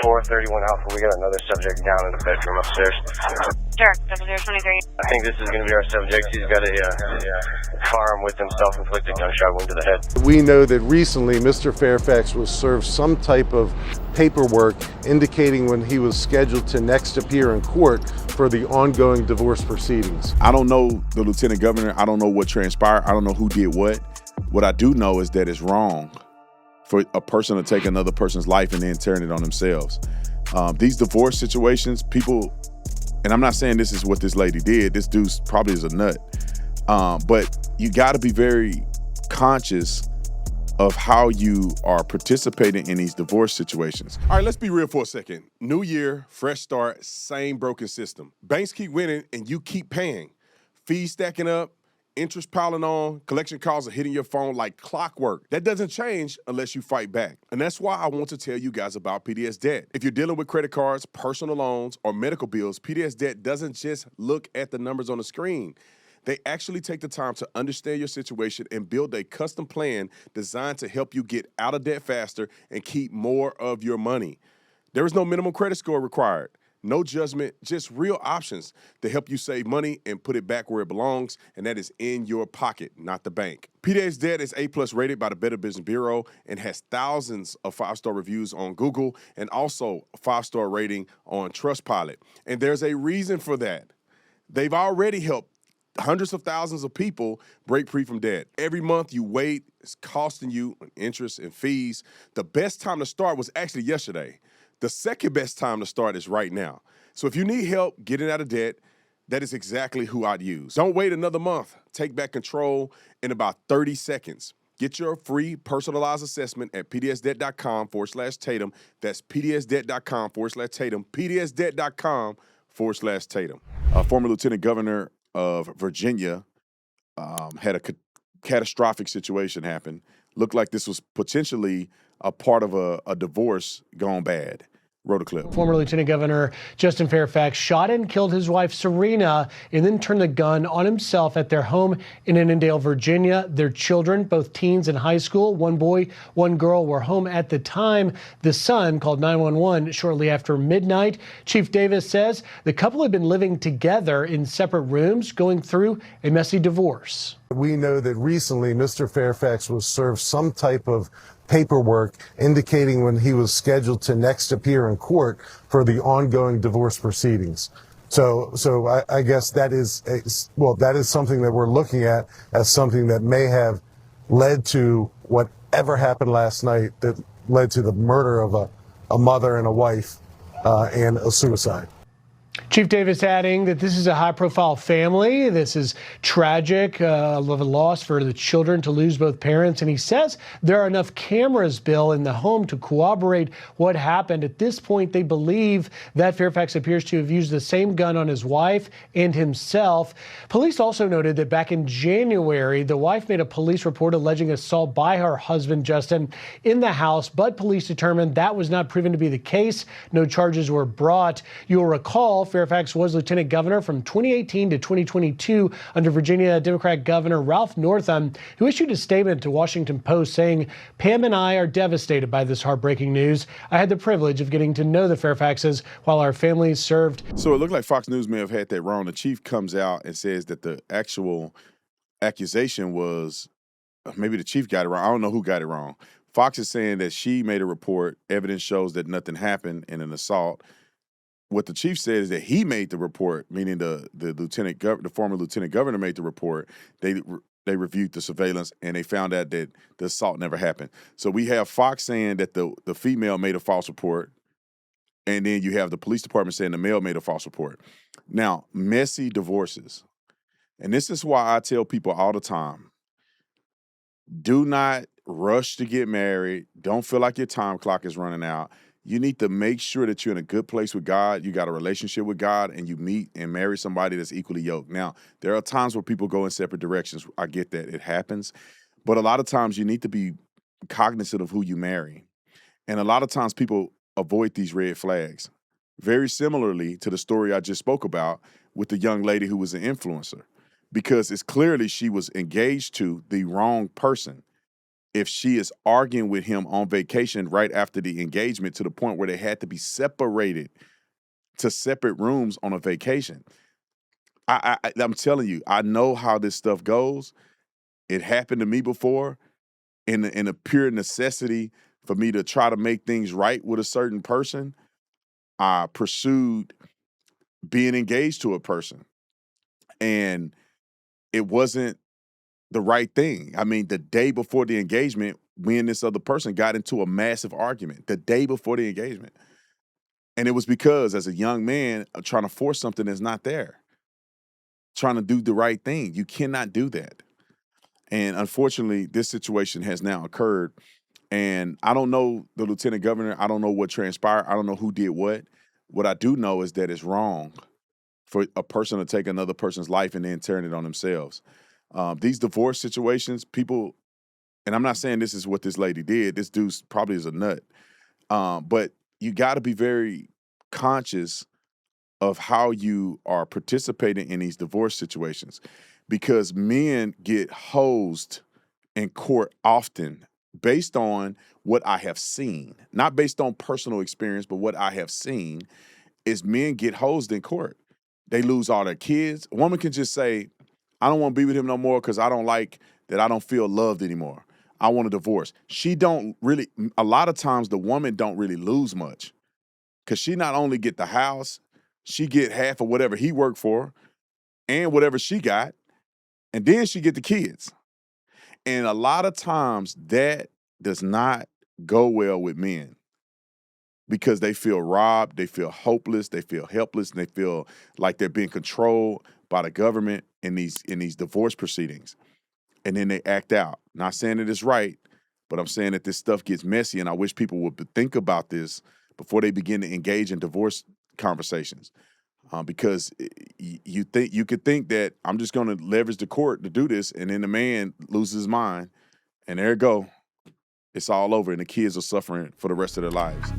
431 Alpha, we got another subject down in the bedroom upstairs. Sure, 0023. I think this is going to be our subject. He's got a firearm with him, self-inflicted gunshot wound to the head. We know that recently Mr. Fairfax was served some type of paperwork indicating when he was scheduled to next appear in court for the ongoing divorce proceedings. I don't know the lieutenant governor. I don't know what transpired. I don't know who did what. What I do know is that it's wrong for a person to take another person's life and then turn it on themselves. These divorce situations, people, and I'm not saying this is what this lady did. This dude probably is a nut. But you got to be very conscious of how you are participating in these divorce situations. All right, let's be real for a second. New year, fresh start, same broken system. Banks keep winning and you keep paying. Fees stacking up, interest piling on, collection calls are hitting your phone like clockwork. That doesn't change unless you fight back. And that's why I want to tell you guys about PDS Debt. If you're dealing with credit cards, personal loans, or medical bills, PDS Debt doesn't just look at the numbers on the screen. They actually take the time to understand your situation and build a custom plan designed to help you get out of debt faster and keep more of your money. There is no minimum credit score required. No judgment, just real options to help you save money and put it back where it belongs, and that is in your pocket, not the bank. PDS Debt is A+ rated by the Better Business Bureau and has thousands of 5-star reviews on Google and also a 5-star rating on Trustpilot. And there's a reason for that. They've already helped hundreds of thousands of people break free from debt. Every month you wait, it's costing you interest and fees. The best time to start was actually yesterday. The second best time to start is right now. So if you need help getting out of debt, that is exactly who I'd use. Don't wait another month. Take back control in about 30 seconds. Get your free personalized assessment at pdsdebt.com/Tatum. That's pdsdebt.com/Tatum. pdsdebt.com/Tatum. Former Lieutenant Governor of Virginia had a catastrophic situation happen. Looked like this was potentially a part of a divorce gone bad. Roll the clip. Former Lieutenant Governor Justin Fairfax shot and killed his wife Serena and then turned the gun on himself at their home in Annandale, Virginia. Their children, both teens in high school, one boy, one girl, were home at the time. The son called 911 shortly after midnight. Chief Davis says the couple had been living together in separate rooms, going through a messy divorce. We know that recently Mr. Fairfax was served some type of paperwork indicating when he was scheduled to next appear in court for the ongoing divorce proceedings. So I guess that is something that we're looking at as something that may have led to whatever happened last night that led to the murder of a mother and a wife and a suicide. Chief Davis adding that this is a high-profile family. This is tragic, of a loss for the children to lose both parents. And he says there are enough cameras, Bill, in the home to corroborate what happened. At this point, they believe that Fairfax appears to have used the same gun on his wife and himself. Police also noted that back in January, the wife made a police report alleging assault by her husband, Justin, in the house, but police determined that was not proven to be the case. No charges were brought. You'll recall Fairfax was lieutenant governor from 2018 to 2022 under Virginia Democrat Governor Ralph Northam, who issued a statement to Washington Post saying, "Pam and I are devastated by this heartbreaking news. I had the privilege of getting to know the Fairfaxes while our families served." So it looked like Fox News may have had that wrong. The chief comes out and says that the actual accusation was, maybe the chief got it wrong. I don't know who got it wrong. Fox is saying that she made a report. Evidence shows that nothing happened in an assault. What the chief said is that he made the report, meaning the former lieutenant governor made the report. They reviewed the surveillance and they found out that the assault never happened. So we have Fox saying that the female made a false report, and then you have the police department saying the male made a false report. Now, messy divorces, and this is why I tell people all the time: do not rush to get married. Don't feel like your time clock is running out. You need to make sure that you're in a good place with God, you got a relationship with God, and you meet and marry somebody that's equally yoked. Now, there are times where people go in separate directions. I get that. It happens. But a lot of times you need to be cognizant of who you marry. And a lot of times people avoid these red flags. Very similarly to the story I just spoke about with the young lady who was an influencer, because it's clearly she was engaged to the wrong person. if she is arguing with him on vacation right after the engagement to the point where they had to be separated to separate rooms on a vacation. I'm telling you, I know how this stuff goes. It happened to me before in a pure necessity for me to try to make things right with a certain person. I pursued being engaged to a person, and it wasn't the right thing. I mean, the day before the engagement, me and this other person got into a massive argument the day before the engagement. And it was because, as a young man, I'm trying to force something that's not there, trying to do the right thing. You cannot do that. And unfortunately, this situation has now occurred. And I don't know the lieutenant governor. I don't know what transpired. I don't know who did what. What I do know is that it's wrong for a person to take another person's life and then turn it on themselves. These divorce situations, people, and I'm not saying this is what this lady did. This dude probably is a nut. But you got to be very conscious of how you are participating in these divorce situations, because men get hosed in court often based on what I have seen, not based on personal experience, but what I have seen is men get hosed in court. They lose all their kids. A woman can just say, I don't want to be with him no more because I don't like that I don't feel loved anymore. I want a divorce. She don't really, a lot of times the woman don't really lose much because she not only get the house, she get half of whatever he worked for and whatever she got, and then she get the kids. And a lot of times that does not go well with men because they feel robbed, they feel hopeless, they feel helpless, and they feel like they're being controlled by the government in these divorce proceedings. And then they act out. Not saying that it's right, but I'm saying that this stuff gets messy, and I wish people would think about this before they begin to engage in divorce conversations. Because you could think that I'm just going to leverage the court to do this, and then the man loses his mind, and there it go. It's all over, and the kids are suffering for the rest of their lives.